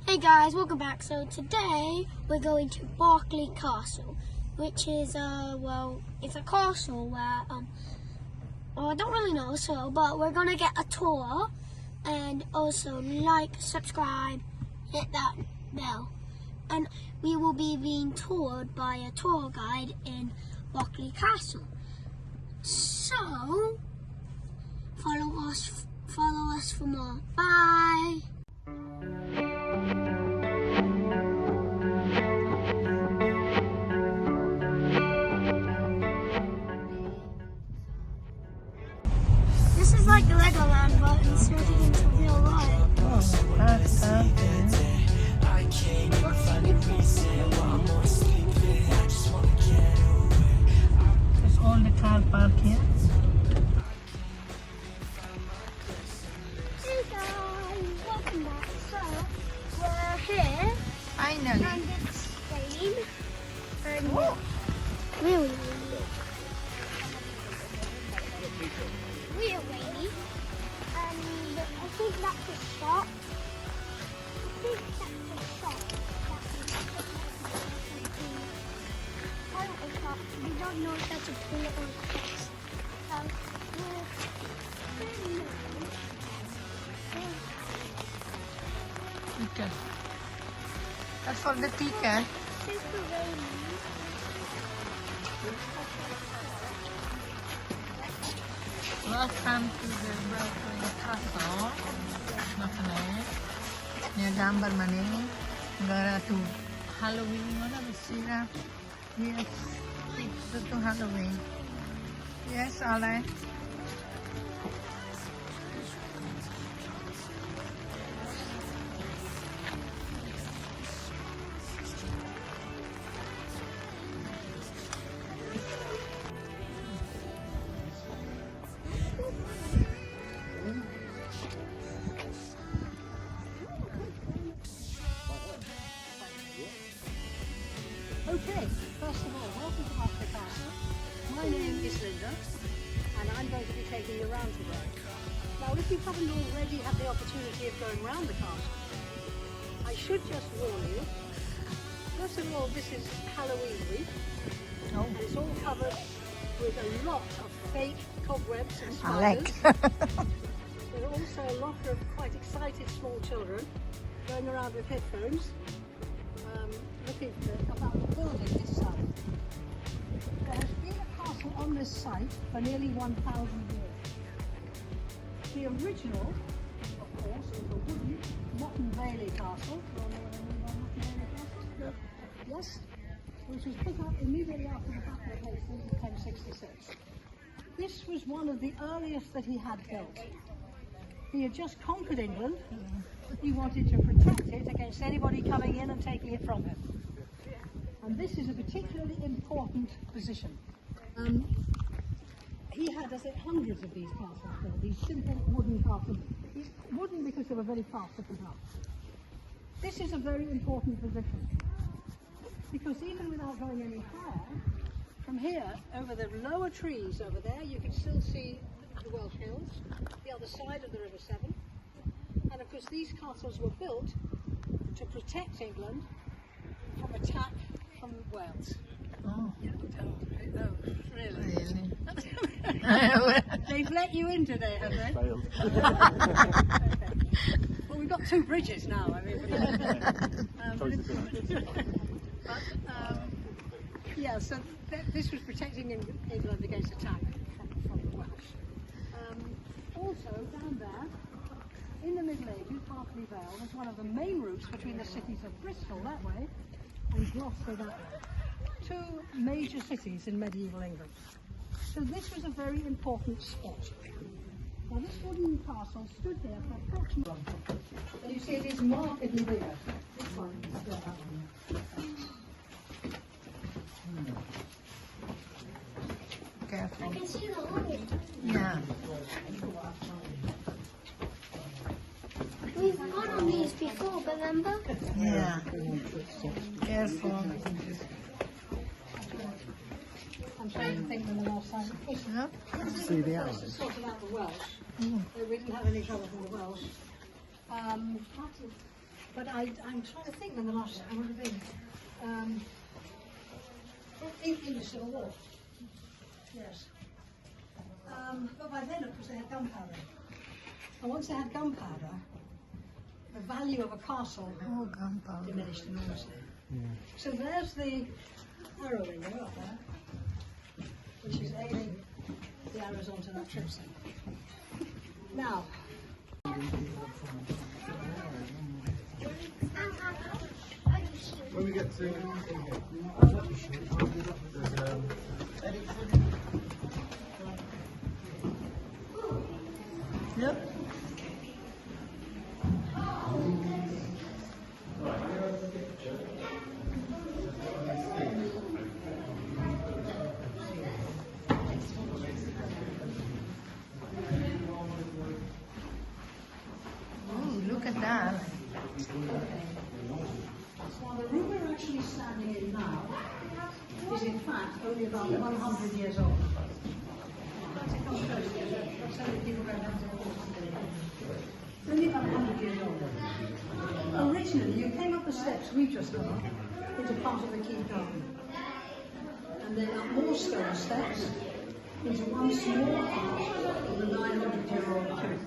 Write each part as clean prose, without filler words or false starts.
Hey guys, welcome back. So today we're going to Berkeley Castle, which is it's a castle where I don't really know, but we're gonna get a tour, and also like, subscribe, hit that bell, and we will be being toured by a tour guide in Berkeley Castle. So follow us for more. Bye. This is like the Legoland, but inserted into real life. Oh, that's something. There's all the car park here. Hey guys, welcome back. So, we're here, Finally. and it's raining, and really real rainy, and I think that's a shot. We don't know if that's a bullet or a text. Okay. That's for the ticket. Super rainy. Welcome to the Berkeley Castle. Nakane. Yung gambar maning. Gara to Halloween. Wala ba sila? Yes. Ito to Halloween. Yes, alright. Okay, first of all, welcome to Berkeley Castle. My name is Linda, and I'm going to be taking you around today. Now, if you haven't already had the opportunity of going around the castle, I should just warn you. First of all, this is Halloween week, and it's all covered with a lot of fake cobwebs and spiders. There are also a lot of quite excited small children going around with headphones, looking about the building itself. There has been a castle on this site for nearly 1,000 years. The original, of course, is a wooden Berkeley Castle. You all know what I mean by Berkeley Castle? Yes? Which was put up immediately after the Battle of Hastings in 1066. This was one of the earliest that he had built. He had just conquered England. He wanted to protect it against anybody coming in and taking it from him. And this is a particularly important position. He had, I said, hundreds of these castles built, these simple wooden castles. He's wooden because they were very fast to put up. This is a very important position, because even without going any higher, from here, over the lower trees over there, you can still see the Welsh Hills, the other side of the River Severn. And of course these castles were built to protect England from attack from Wales. Oh, Oh, really? really? They've let you in today, have they? Okay. Well, we've got two bridges now. I mean, yeah. So this was protecting England against attack from the Welsh. Also, down there, in the Middle Ages, Berkeley Vale was one of the main routes between the cities of Bristol that way and Gloucester that way. Two major cities in medieval England. So this was a very important spot. Now this wooden castle stood there for approximately, and you see it is markedly bigger. This one is still that one. Careful. I can see the light. Yeah. We've gone on these before, remember? Yeah. Careful. I'm trying to think when the last time. Yep. See the hours. Sorted out the Welsh. We didn't have any trouble from the Welsh. But I'm trying to think when the last I would have been. In the Civil War. Yes. But by then, of course, they had gunpowder. And once they had gunpowder, the value of a castle diminished enormously. So there's the arrow window up there, which is aiming the arrows onto that tripset. Now, when we get to Look. Ooh, look at that. now the room we're actually standing in now is in fact only about 100 years old. Let's come close to it. So many people don't have to only about 100 years old. Originally, you came up the steps we've just come up into part of the keep garden. And then up more stone steps into one small part of the 900-year-old keep.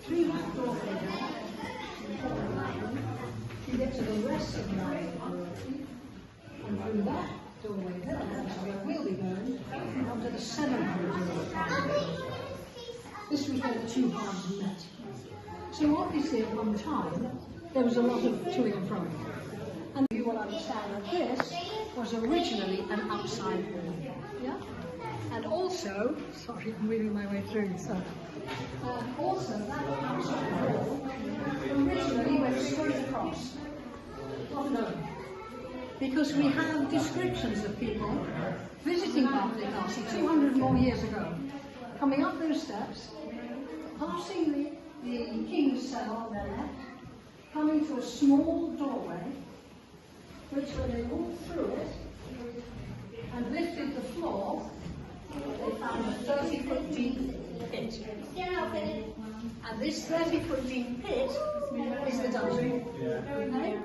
Through that doorway down, you get to the rest of the 900-year-old keep. And through that doorway there, which is where we'll be going, you come to the 700-year-old keep. This was where the two halves met. So obviously at one time, there was a lot of to and fro. And you will understand that this was originally an upside wall. Yeah? And also, sorry, I'm reading my way through, so. Also, that upside wall originally went straight across. Not known. Because we have descriptions of people visiting Berkeley Castle 200 more years ago, coming up those steps, passing the king's cell on their left, coming to a small doorway, which when they walked through it and lifted the floor, they found a 30-foot deep pit. And this 30-foot deep pit is the dungeon. Okay?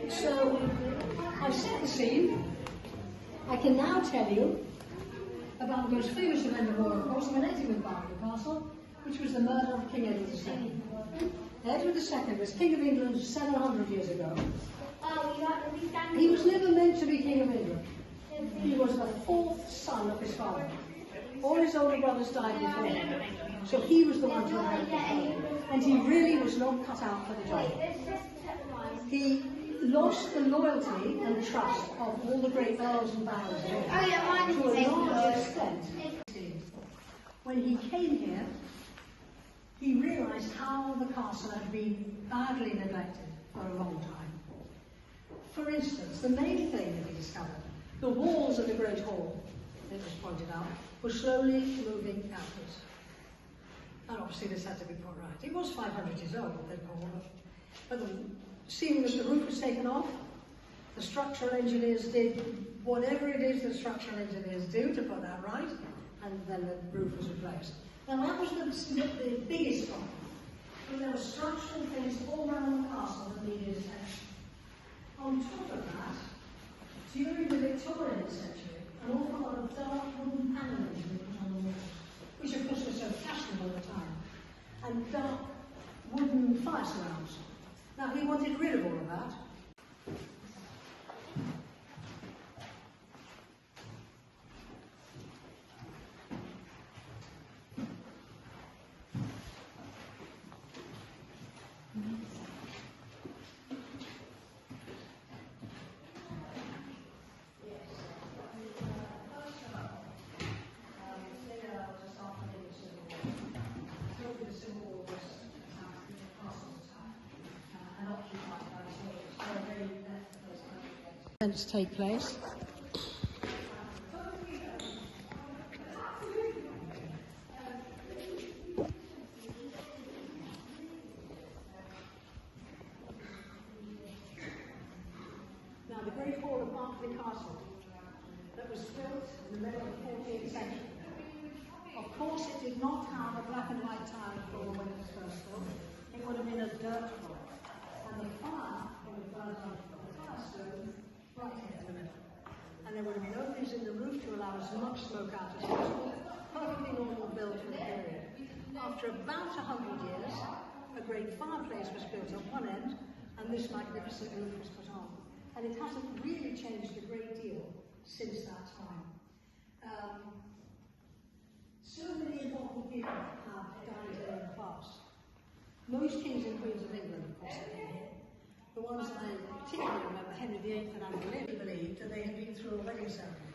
So, I've set the scene. I can now tell you about the most famous event of all, of course, connected with Berkeley Castle, which was the murder of King Edward II. Edward II was King of England 700 years ago. He was never meant to be King of England. He was the fourth son of his father. All his older brothers died before him. So he was the one to inherit the throne. And he really was not cut out for the job. He lost the loyalty and trust of all the great earls and barons to a large extent. When he came here, he realised how the castle had been badly neglected for a long time. For instance, the main thing that he discovered, the walls of the Great Hall, it was pointed out, were slowly moving outwards. And obviously this had to be put right. It was 500 years old, they call it. But seeing that the roof was taken off, the structural engineers did whatever it is that structural engineers do to put that right, and then the roof was replaced. Now that was the biggest problem. But there were structural things all around the castle that needed attention. On top of that, during the Victorian century, an awful lot of dark wooden panelling was put on the walls, which of course was so fashionable at the time, and dark wooden fire surrounds. Now he wanted rid of all of that. Events take place. Now the Great Hall of Berkeley Castle that was built in the middle of the 14th century. Of course it did not have a black and white tile floor when it was built. first built, it would have been a dirt floor. And the fire would have burned out the firestone right here in the middle. And there would have been openings in the roof to allow as much smoke out as possible. Perfectly normal build for the period. After about 100 years, a great fireplace was built at one end, and this magnificent roof was put on. And it hasn't really changed a great deal since that time. So many important people have died here in the past. Most kings and queens of England, of course, have been here. The ones that I particularly remember, Henry VIII and Anne Boleyn, believed that they had been through a wedding ceremony.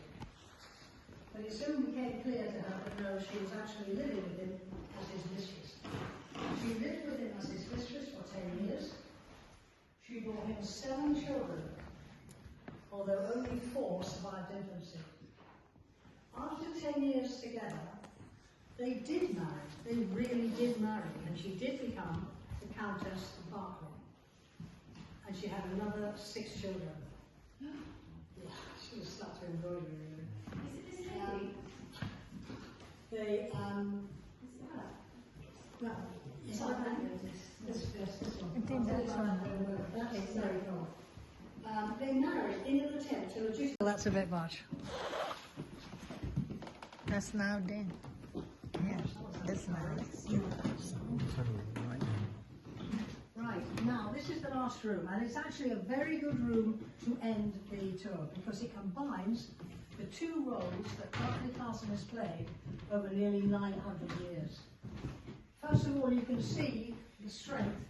But it soon became clear to her that no, she was actually living with him as his mistress. She lived with him as his mistress for 10 years. She bore him 7 children, although only 4 survived infancy. After 10 years together, they did marry. They really did marry, and she did become the Countess of Berkeley. And she had another 6 children. Yeah, she was stuck to embroidery. Well, it's like this one. I think that's one. That's very cool. They married in an attempt to reduce. Well, that's a bit much. That's now then. Yeah, that's now. Right, now this is the last room, and it's actually a very good room to end the tour because it combines the 2 roles that Berkeley Castle has played over nearly 900 years. First of all, you can see the strength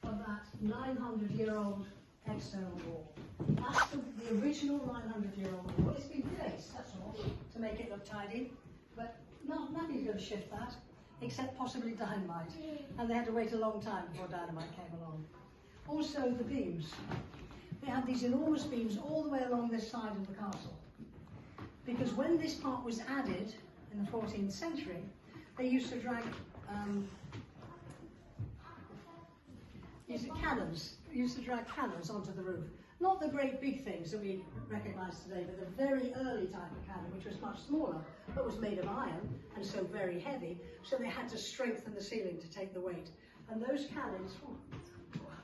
of that 900-year-old external wall. That's the original 900-year-old wall. It's been placed, that's all, to make it look tidy, but nothing's going to shift that, except possibly dynamite. And they had to wait a long time before dynamite came along. Also, the beams. They had these enormous beams all the way along this side of the castle. Because when this part was added in the 14th century, they used to drag cannons onto the roof. Not the great big things that we recognise today, but the very early type of cannon, which was much smaller, but was made of iron and so very heavy, so they had to strengthen the ceiling to take the weight. And those cannons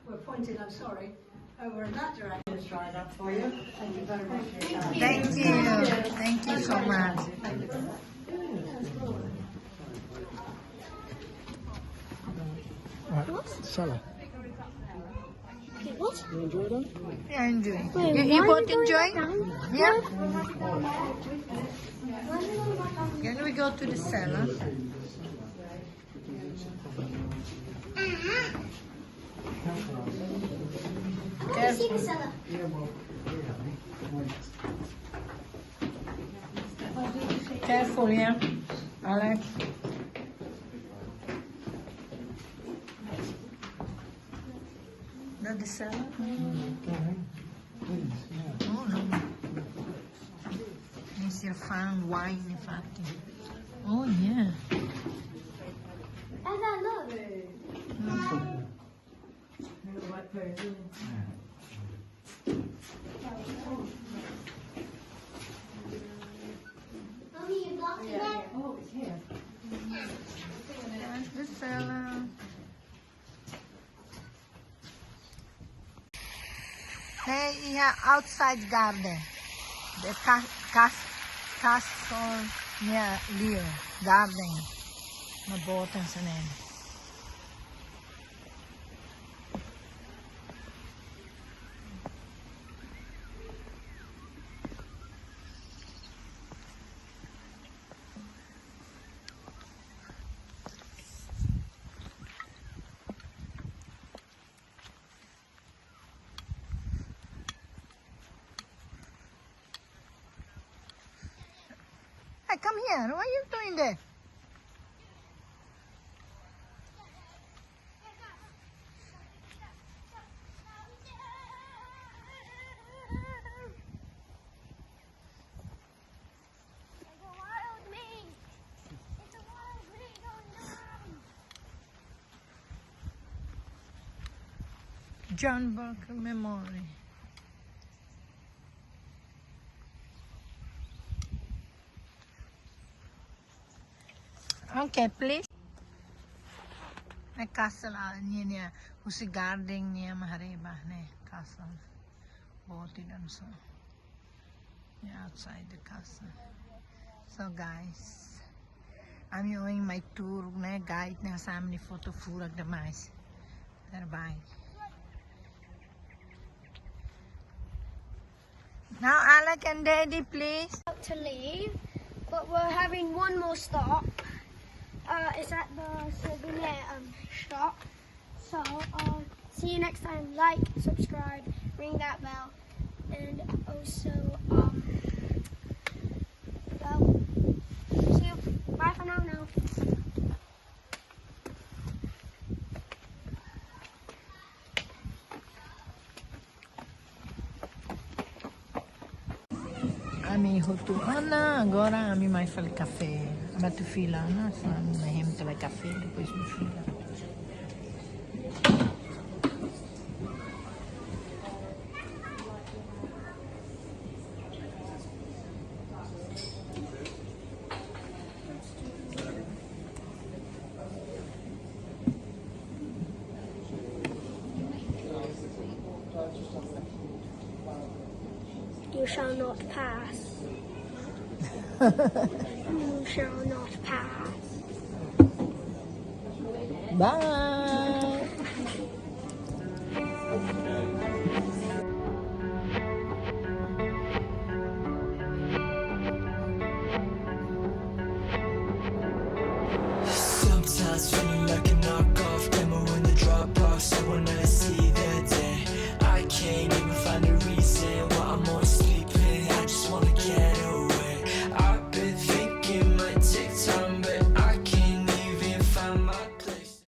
were pointed, I'm sorry, over in that direction. Let's try that for you. Thank you very much for your time. Thank you. Thank you so much. Salah. What? You enjoy that? Yeah, I'm enjoying. Wait, You why both are we enjoying? going Yeah. down? Can we go to the cellar? I see the cellar. Careful, yeah, Alex. Not the cellar? Oh no. Mr. Fine Wine, infatti. Oh yeah. And I love it. Mommy, you blocked it? Oh, it's here. That's the cellar. Hey, yeah, outside garden. The castle near Leo garden. Mabuting sa name. Hey, come here. What are you doing there? John Berkeley Memorial. Okay, please. May castle niya husi garden niya mahariba ne castle. Boti dan so. Yeah, outside the castle. So guys, I'm doing my tour ne guide na sa amin ni photo furag na mais. Bye. Now Alec and Daddy, please. About to leave, but we're having one more stop. It's at the souvenir shop. So see you next time. Like, subscribe, ring that bell, and also well, see you. Bye for now. Ami hutuan na, agora ami may fala café. Ama tu fila na, so ami may hemta may café, depois mo fila. You shall not pass. You shall not pass. Bye!